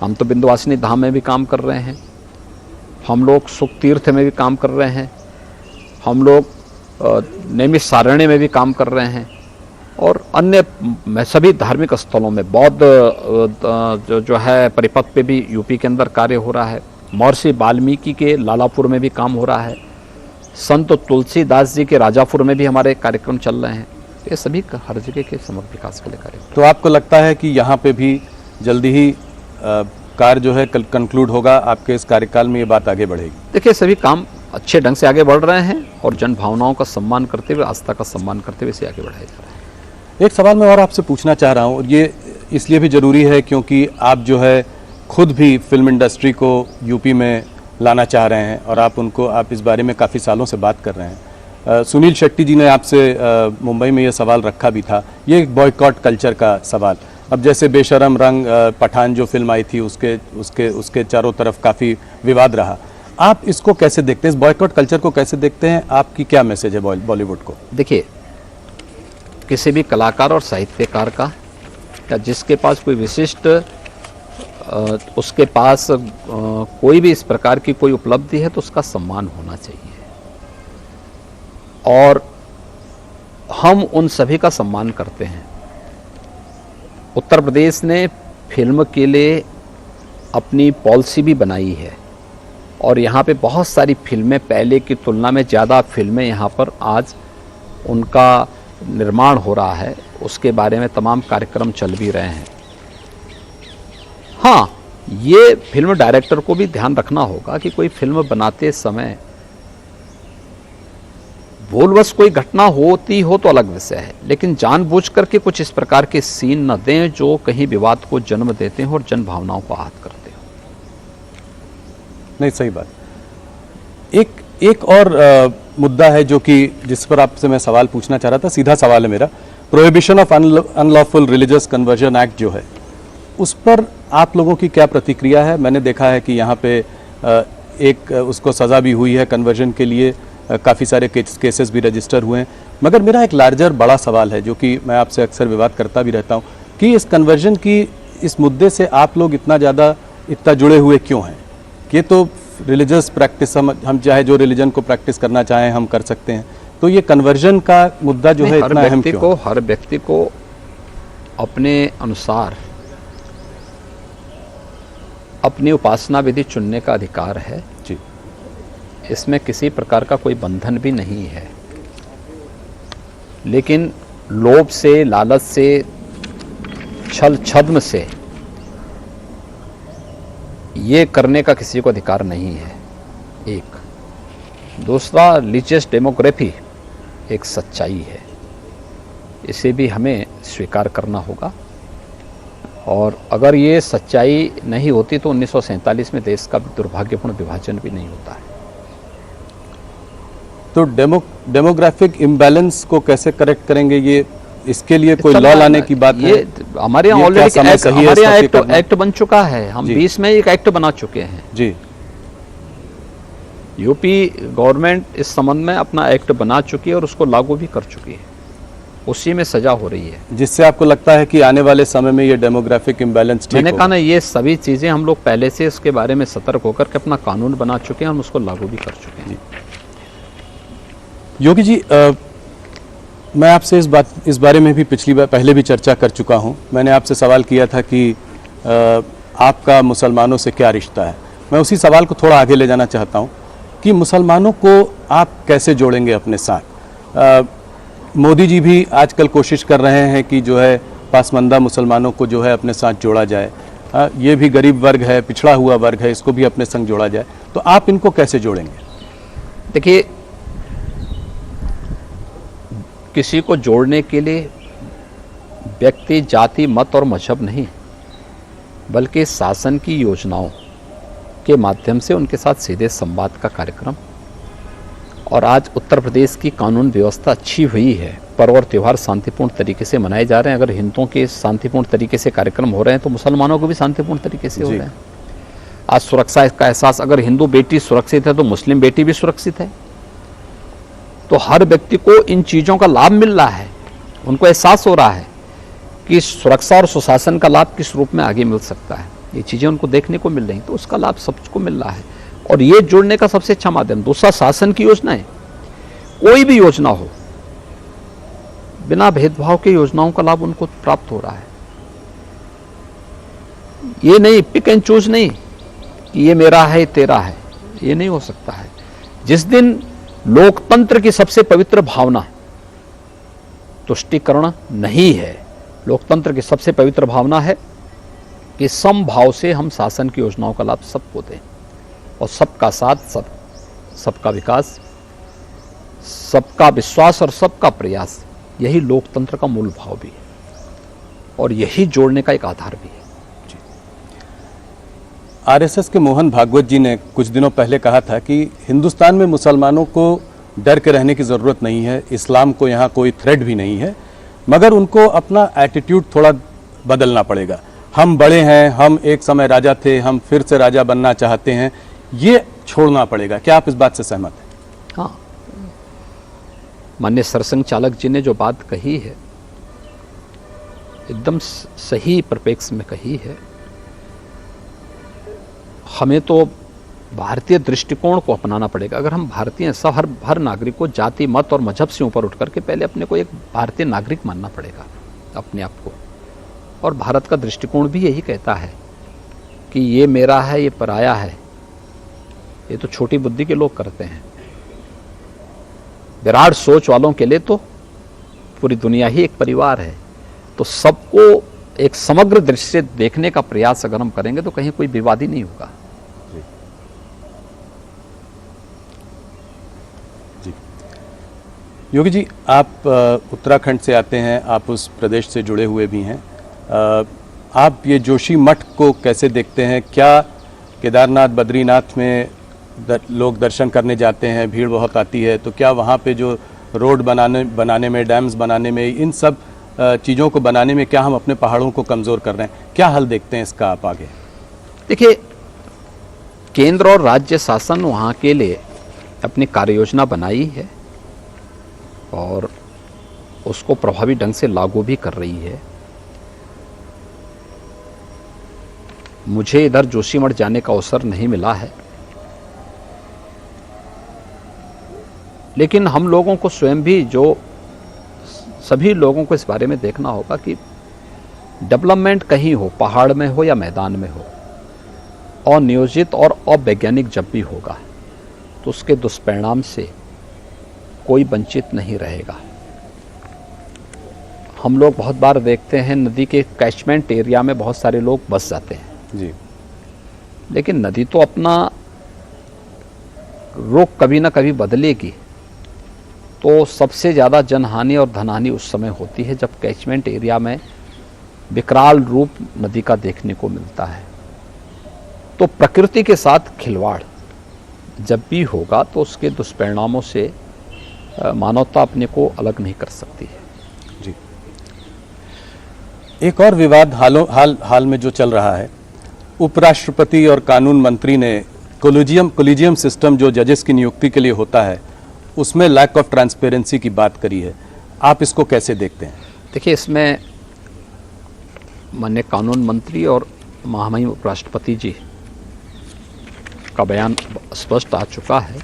हम तो विंध्यवासिनी धाम में भी काम कर रहे हैं, हम लोग सुख तीर्थ में भी काम कर रहे हैं, हम लोग नैमिष सारण्य में भी काम कर रहे हैं, और अन्य सभी धार्मिक स्थलों में बौद्ध जो है परिपथ पे भी यूपी के अंदर कार्य हो रहा है। महर्षि वाल्मीकि के लालापुर में भी काम हो रहा है, संत तुलसीदास जी के राजापुर में भी हमारे कार्यक्रम चल रहे हैं। ये सभी हर जगह के समग्र विकास के लिए कार्यक्रम। तो आपको लगता है कि यहाँ पे भी जल्दी ही कार्य जो है कंक्लूड होगा, आपके इस कार्यकाल में ये बात आगे बढ़ेगी? देखिए, सभी काम अच्छे ढंग से आगे बढ़ रहे हैं और जन भावनाओं का सम्मान करते हुए, आस्था का सम्मान करते हुए इसे आगे बढ़ाया जा रहा है। एक सवाल मैं और आपसे पूछना चाह रहा हूँ, और ये इसलिए भी ज़रूरी है क्योंकि आप जो है खुद भी फिल्म इंडस्ट्री को यूपी में लाना चाह रहे हैं और आप इस बारे में काफ़ी सालों से बात कर रहे हैं। सुनील शेट्टी जी ने आपसे मुंबई में ये सवाल रखा भी था, ये एक बॉयकॉट कल्चर का सवाल। अब जैसे बेशरम रंग पठान जो फिल्म आई थी उसके चारों तरफ काफ़ी विवाद रहा। आप इसको कैसे देखते हैं, इस बॉयकॉट कल्चर को कैसे देखते हैं? आपकी क्या मैसेज है बॉलीवुड को? देखिए, किसी भी कलाकार और साहित्यकार का या जिसके पास कोई विशिष्ट उसके पास कोई भी इस प्रकार की कोई उपलब्धि है तो उसका सम्मान होना चाहिए, और हम उन सभी का सम्मान करते हैं। उत्तर प्रदेश ने फिल्म के लिए अपनी पॉलिसी भी बनाई है, और यहाँ पे बहुत सारी फिल्में, पहले की तुलना में ज़्यादा फिल्में यहाँ पर आज उनका निर्माण हो रहा है, उसके बारे में तमाम कार्यक्रम चल भी रहे हैं। हाँ, ये फिल्म डायरेक्टर को भी ध्यान रखना होगा कि कोई फिल्म बनाते समय भूलवश कोई घटना होती हो तो अलग विषय है, लेकिन जानबूझ करके कुछ इस प्रकार के सीन न दें जो कहीं विवाद को जन्म देते हो और जन भावनाओं को आहत करते हो। नहीं, सही बात। एक और मुद्दा है जो कि जिस पर आपसे मैं सवाल पूछना चाह रहा था, सीधा सवाल है मेरा। Prohibition of unlawful religious conversion act जो है, उस पर आप लोगों की क्या प्रतिक्रिया है? मैंने देखा है कि यहाँ पे एक उसको सज़ा भी हुई है कन्वर्जन के लिए, काफ़ी सारे केसेस भी रजिस्टर हुए हैं, मगर मेरा एक लार्जर बड़ा सवाल है जो कि मैं आपसे अक्सर विवाद करता भी रहता हूँ कि इस कन्वर्जन की इस मुद्दे से आप लोग इतना जुड़े हुए क्यों हैं? ये तो रिलीजियस प्रैक्टिस, हम चाहे जो रिलीजन को प्रैक्टिस करना चाहें हम कर सकते हैं, तो ये कन्वर्जन का मुद्दा जो है इतना अहम क्यों? हर व्यक्ति को अपने अनुसार अपनी उपासना विधि चुनने का अधिकार है जी। इसमें किसी प्रकार का कोई बंधन भी नहीं है, लेकिन लोभ से, लालच से, छल छद्म से ये करने का किसी को अधिकार नहीं है। एक दूसरा, रिलीजियस डेमोग्राफी एक सच्चाई है, इसे भी हमें स्वीकार करना होगा, और अगर ये सच्चाई नहीं होती तो 1947 में देश का दुर्भाग्यपूर्ण विभाजन भी नहीं होता है। तो डेमोग्राफिक इम्बैलेंस को कैसे करेक्ट करेंगे? ये इसके लिए कोई लॉ लाने की बात है? हमारे यहाँ ऑलरेडी एक्ट बन चुका है। हम 20 में एक एक्ट बना चुके हैं जी। यूपी गवर्नमेंट इस संबंध में अपना एक्ट बना चुकी है और उसको लागू भी कर चुकी है, उसी में सजा हो रही है। जिससे आपको लगता है कि आने वाले समय में ये डेमोग्राफिक इम्बैलेंस ठीक मैंने कहा ना, ये सभी चीजें हम लोग पहले से इसके बारे में सतर्क होकर के अपना कानून बना चुके हैं, हम उसको लागू भी कर चुके हैं। योगी जी, मैं आपसे इस बारे में भी पहले भी चर्चा कर चुका हूं। मैंने आपसे सवाल किया था कि आपका मुसलमानों से क्या रिश्ता है। मैं उसी सवाल को थोड़ा आगे ले जाना चाहता हूं कि मुसलमानों को आप कैसे जोड़ेंगे अपने साथ? मोदी जी भी आजकल कोशिश कर रहे हैं कि जो है पासमानदा मुसलमानों को जो है अपने साथ जोड़ा जाए। ये भी गरीब वर्ग है, पिछड़ा हुआ वर्ग है, इसको भी अपने संग जोड़ा जाए। तो आप इनको कैसे जोड़ेंगे? देखिए, किसी को जोड़ने के लिए व्यक्ति, जाति, मत और मजहब नहीं, बल्कि शासन की योजनाओं के माध्यम से उनके साथ सीधे संवाद का कार्यक्रम। और आज उत्तर प्रदेश की कानून व्यवस्था अच्छी हुई है, पर्व और त्यौहार शांतिपूर्ण तरीके से मनाए जा रहे हैं। अगर हिंदुओं के शांतिपूर्ण तरीके से कार्यक्रम हो रहे हैं तो मुसलमानों को भी शांतिपूर्ण तरीके से हो रहे हैं। आज सुरक्षा का एहसास, अगर हिंदू बेटी सुरक्षित है तो मुस्लिम बेटी भी सुरक्षित है। तो हर व्यक्ति को इन चीज़ों का लाभ मिल रहा है, उनको एहसास हो रहा है कि सुरक्षा और सुशासन का लाभ किस रूप में आगे मिल सकता है। ये चीज़ें उनको देखने को मिल रही, तो उसका लाभ सबको मिल रहा है, और ये जोड़ने का सबसे अच्छा माध्यम। दूसरा, शासन की योजनाएं, कोई भी योजना हो, बिना भेदभाव के योजनाओं का लाभ उनको प्राप्त हो रहा है। ये नहीं पिक एंड चूज नहीं कि ये मेरा है, तेरा है, ये नहीं हो सकता है। जिस दिन लोकतंत्र की सबसे पवित्र भावना तुष्टीकरण नहीं है, लोकतंत्र की सबसे पवित्र भावना है कि समभाव से हम शासन की योजनाओं का लाभ सबको दें, और सबका साथ, सबका विकास, सबका विश्वास और सबका प्रयास, यही लोकतंत्र का मूल भाव भी है, और यही जोड़ने का एक आधार भी है। आरएसएस के मोहन भागवत जी ने कुछ दिनों पहले कहा था कि हिंदुस्तान में मुसलमानों को डर के रहने की ज़रूरत नहीं है, इस्लाम को यहाँ कोई थ्रेट भी नहीं है, मगर उनको अपना एटीट्यूड थोड़ा बदलना पड़ेगा। हम बड़े हैं, हम एक समय राजा थे, हम फिर से राजा बनना चाहते हैं, ये छोड़ना पड़ेगा। क्या आप इस बात से सहमत हैं? हाँ, माननीय सरसंघ चालक जी ने जो बात कही है एकदम सही परिप्रेक्ष्य में कही है। हमें तो भारतीय दृष्टिकोण को अपनाना पड़ेगा। अगर हम भारतीय हैं, सब हर नागरिक को जाति मत और मजहब से ऊपर उठ करके पहले अपने को एक भारतीय नागरिक मानना पड़ेगा अपने आप को। और भारत का दृष्टिकोण भी यही कहता है कि ये मेरा है, ये पराया है। ये तो छोटी बुद्धि के लोग करते हैं। विराट सोच वालों के लिए तो पूरी दुनिया ही एक परिवार है। तो सबको एक समग्र दृष्टि से देखने का प्रयास अगर हम करेंगे तो कहीं कोई विवाद ही नहीं होगा। जी योगी जी, आप उत्तराखंड से आते हैं, आप उस प्रदेश से जुड़े हुए भी हैं। आप ये जोशी मठ को कैसे देखते हैं? क्या केदारनाथ बद्रीनाथ में लोग दर्शन करने जाते हैं, भीड़ बहुत आती है, तो क्या वहाँ पे जो रोड बनाने में, डैम्स बनाने में, इन सब चीज़ों को बनाने में क्या हम अपने पहाड़ों को कमज़ोर कर रहे हैं? क्या हल देखते हैं इसका आप आगे? देखिए, केंद्र और राज्य शासन वहाँ के लिए अपनी कार्य योजना बनाई है और उसको प्रभावी ढंग से लागू भी कर रही है। मुझे इधर जोशीमठ जाने का अवसर नहीं मिला है, लेकिन हम लोगों को स्वयं भी, जो सभी लोगों को इस बारे में देखना होगा कि डेवलपमेंट कहीं हो, पहाड़ में हो या मैदान में हो, अनियोजित और अवैज्ञानिक जब भी होगा तो उसके दुष्परिणाम से कोई वंचित नहीं रहेगा। हम लोग बहुत बार देखते हैं नदी के कैचमेंट एरिया में बहुत सारे लोग बस जाते हैं जी, लेकिन नदी तो अपना रुख कभी ना कभी बदलेगी। तो सबसे ज़्यादा जनहानि और धनहानि उस समय होती है जब कैचमेंट एरिया में विकराल रूप नदी का देखने को मिलता है। तो प्रकृति के साथ खिलवाड़ जब भी होगा तो उसके दुष्परिणामों से मानवता अपने को अलग नहीं कर सकती है। जी, एक और विवाद हाल में जो चल रहा है, उपराष्ट्रपति और कानून मंत्री ने कोलिजियम सिस्टम जो जजेस की नियुक्ति के लिए होता है उसमें लैक ऑफ ट्रांसपेरेंसी की बात करी है। आप इसको कैसे देखते हैं? देखिए, इसमें माननीय कानून मंत्री और महामहिम उपराष्ट्रपति जी का बयान स्पष्ट आ चुका है।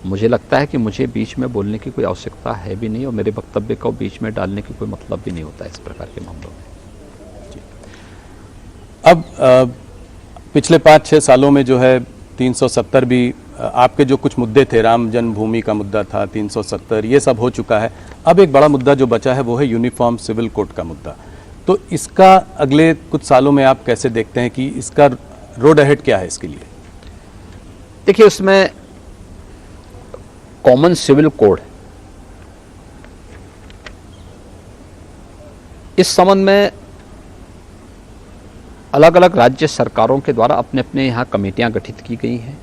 मुझे लगता है कि मुझे बीच में बोलने की कोई आवश्यकता है भी नहीं और मेरे वक्तव्य को बीच में डालने की कोई मतलब भी नहीं होता है इस प्रकार के मामलों में। अब पिछले 5-6 सालों में जो है 370 भी, आपके जो कुछ मुद्दे थे, राम जन्मभूमि का मुद्दा था, 370, ये सब हो चुका है। अब एक बड़ा मुद्दा जो बचा है वो है यूनिफॉर्म सिविल कोड का मुद्दा। तो इसका अगले कुछ सालों में आप कैसे देखते हैं कि इसका रोड अहेड क्या है इसके लिए? देखिए, उसमें कॉमन सिविल कोड, इस संबंध में अलग अलग राज्य सरकारों के द्वारा अपने अपने यहाँ कमेटियां गठित की गई हैं।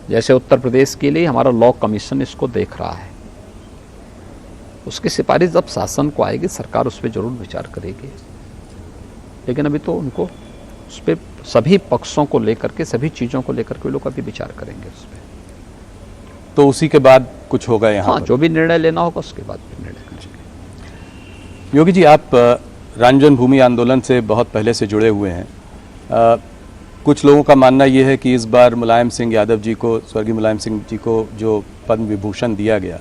जैसे उत्तर प्रदेश के लिए हमारा लॉ कमीशन इसको देख रहा है। उसकी सिफारिश जब शासन को आएगी, सरकार उस पर जरूर विचार करेगी, लेकिन अभी तो उनको उस पर सभी पक्षों को लेकर के, सभी चीज़ों को लेकर के लोग अभी विचार करेंगे उस पर। तो उसी के बाद कुछ होगा यहाँ? हाँ, जो भी निर्णय लेना होगा उसके बाद फिर निर्णय करेंगे। योगी जी, आप राम जन्मभूमि आंदोलन से बहुत पहले से जुड़े हुए हैं। कुछ लोगों का मानना यह है कि इस बार मुलायम सिंह यादव जी को, स्वर्गीय मुलायम सिंह जी को जो पद्म विभूषण दिया गया,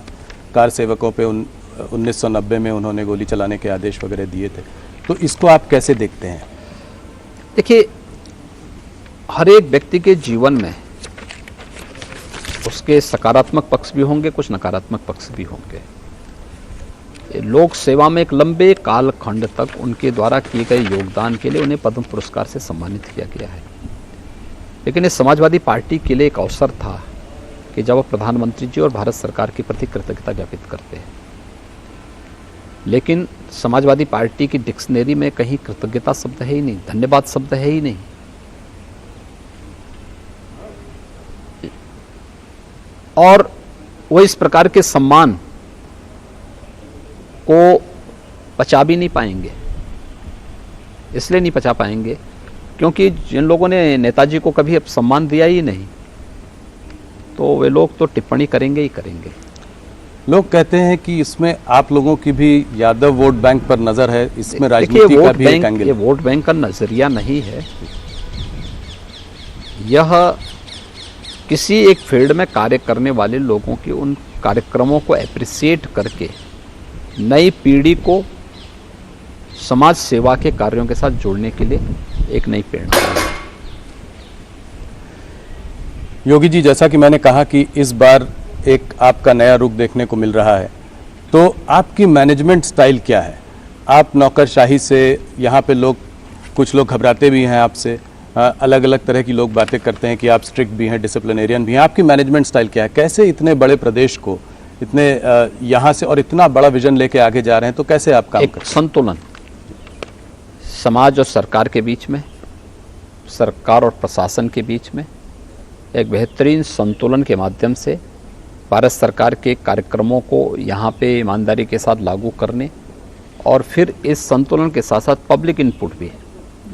कार सेवकों पे 1990 में उन्होंने गोली चलाने के आदेश वगैरह दिए थे, तो इसको आप कैसे देखते हैं? देखिए, हर एक व्यक्ति के जीवन में उसके सकारात्मक पक्ष भी होंगे, कुछ नकारात्मक पक्ष भी होंगे। लोक सेवा में एक लंबे कालखंड तक उनके द्वारा किए गए योगदान के लिए उन्हें पद्म पुरस्कार से सम्मानित किया गया है। लेकिन इस समाजवादी पार्टी के लिए एक अवसर था कि जब वह प्रधानमंत्री जी और भारत सरकार के प्रति कृतज्ञता ज्ञापित करते हैं, लेकिन समाजवादी पार्टी की डिक्शनरी में कहीं कृतज्ञता शब्द है ही नहीं, धन्यवाद शब्द है ही नहीं। और वो इस प्रकार के सम्मान को पचा भी नहीं पाएंगे। इसलिए नहीं पचा पाएंगे क्योंकि जिन लोगों ने नेताजी को कभी अब सम्मान दिया ही नहीं, तो वे लोग तो टिप्पणी करेंगे ही करेंगे। लोग कहते हैं कि इसमें आप लोगों की भी यादव वोट बैंक पर नजर है, इसमें राजनीति का भी एक एंगल। ये वोट बैंक का नजरिया नहीं है। यह किसी एक फील्ड में कार्य करने वाले लोगों के उन कार्यक्रमों को एप्रिसिएट करके नई पीढ़ी को समाज सेवा के कार्यों के साथ जोड़ने के लिए एक नई प्रेरणा है। योगी जी, जैसा कि मैंने कहा कि इस बार एक आपका नया रुख देखने को मिल रहा है, तो आपकी मैनेजमेंट स्टाइल क्या है? आप नौकरशाही से, यहाँ पे कुछ लोग घबराते भी हैं आपसे, अलग अलग तरह की लोग बातें करते हैं कि आप स्ट्रिक्ट भी हैं, डिसिप्लिनेरियन भी हैं। आपकी मैनेजमेंट स्टाइल क्या है? कैसे इतने बड़े प्रदेश को इतने यहाँ से और इतना बड़ा विजन लेके आगे जा रहे हैं, तो कैसे आप काम करते हैं? संतुलन समाज और सरकार के बीच में, सरकार और प्रशासन के बीच में एक बेहतरीन संतुलन के माध्यम से भारत सरकार के कार्यक्रमों को यहाँ पे ईमानदारी के साथ लागू करने, और फिर इस संतुलन के साथ साथ पब्लिक इनपुट भी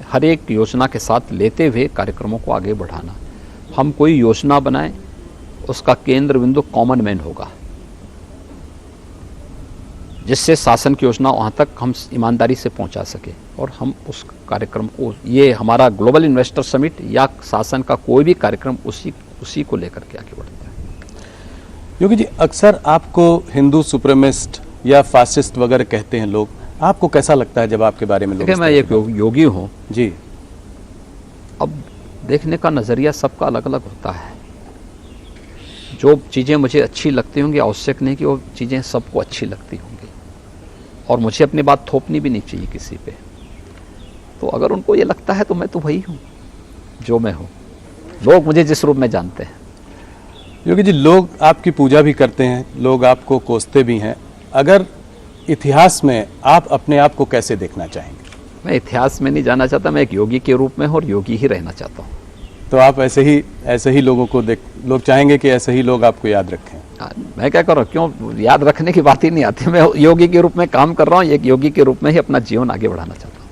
हर एक योजना के साथ लेते हुए कार्यक्रमों को आगे बढ़ाना। हम कोई योजना बनाएं, उसका केंद्र बिंदु कॉमन मैन होगा, जिससे शासन की योजना वहाँ तक हम ईमानदारी से पहुँचा सके, और हम उस कार्यक्रम को, ये हमारा ग्लोबल इन्वेस्टर समिट या शासन का कोई भी कार्यक्रम उसी को लेकर के आगे बढ़ता है। योगी जी, अक्सर आपको हिंदू सुप्रीमिस्ट या फासिस्ट वगैरह कहते हैं लोग, आपको कैसा लगता है जब आपके बारे में लोग? देखिए, मैं एक योगी हूँ जी। अब देखने का नज़रिया सबका अलग अलग होता है। जो चीज़ें मुझे अच्छी लगती होंगी, आवश्यक नहीं कि वो चीज़ें सबको अच्छी लगती होंगी, और मुझे अपनी बात थोपनी भी नहीं चाहिए किसी पे। तो अगर उनको ये लगता है तो मैं तो वही हूँ जो मैं हूँ, लोग मुझे जिस रूप में जानते हैं। योगी जी, लोग आपकी पूजा भी करते हैं, लोग आपको कोसते भी हैं। अगर इतिहास में आप अपने आप को कैसे देखना चाहेंगे? मैं इतिहास में नहीं जाना चाहता, मैं एक योगी के रूप में हूँ और योगी ही रहना चाहता हूँ। तो आप ऐसे ही लोगों को लोग चाहेंगे कि ऐसे ही लोग आपको याद रखें? मैं क्या कर रहा हूँ, क्यों याद रखने की बात ही नहीं आती। मैं योगी के रूप में काम कर रहा हूँ, एक योगी के रूप में ही अपना जीवन आगे बढ़ाना चाहता हूँ।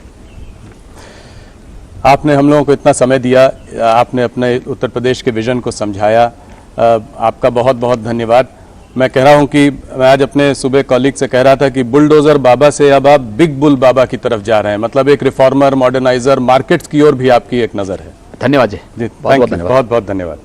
आपने हम लोगों को इतना समय दिया, आपने अपने उत्तर प्रदेश के विजन को समझाया, आपका बहुत बहुत धन्यवाद। मैं कह रहा हूं कि मैं आज अपने सुबह कॉलीग से कह रहा था कि बुलडोजर बाबा से अब आप बिग बुल बाबा की तरफ जा रहे हैं, मतलब एक रिफॉर्मर, मॉडर्नाइजर, मार्केट्स की ओर भी आपकी एक नज़र है। धन्यवाद जी, बहुत बहुत धन्यवाद।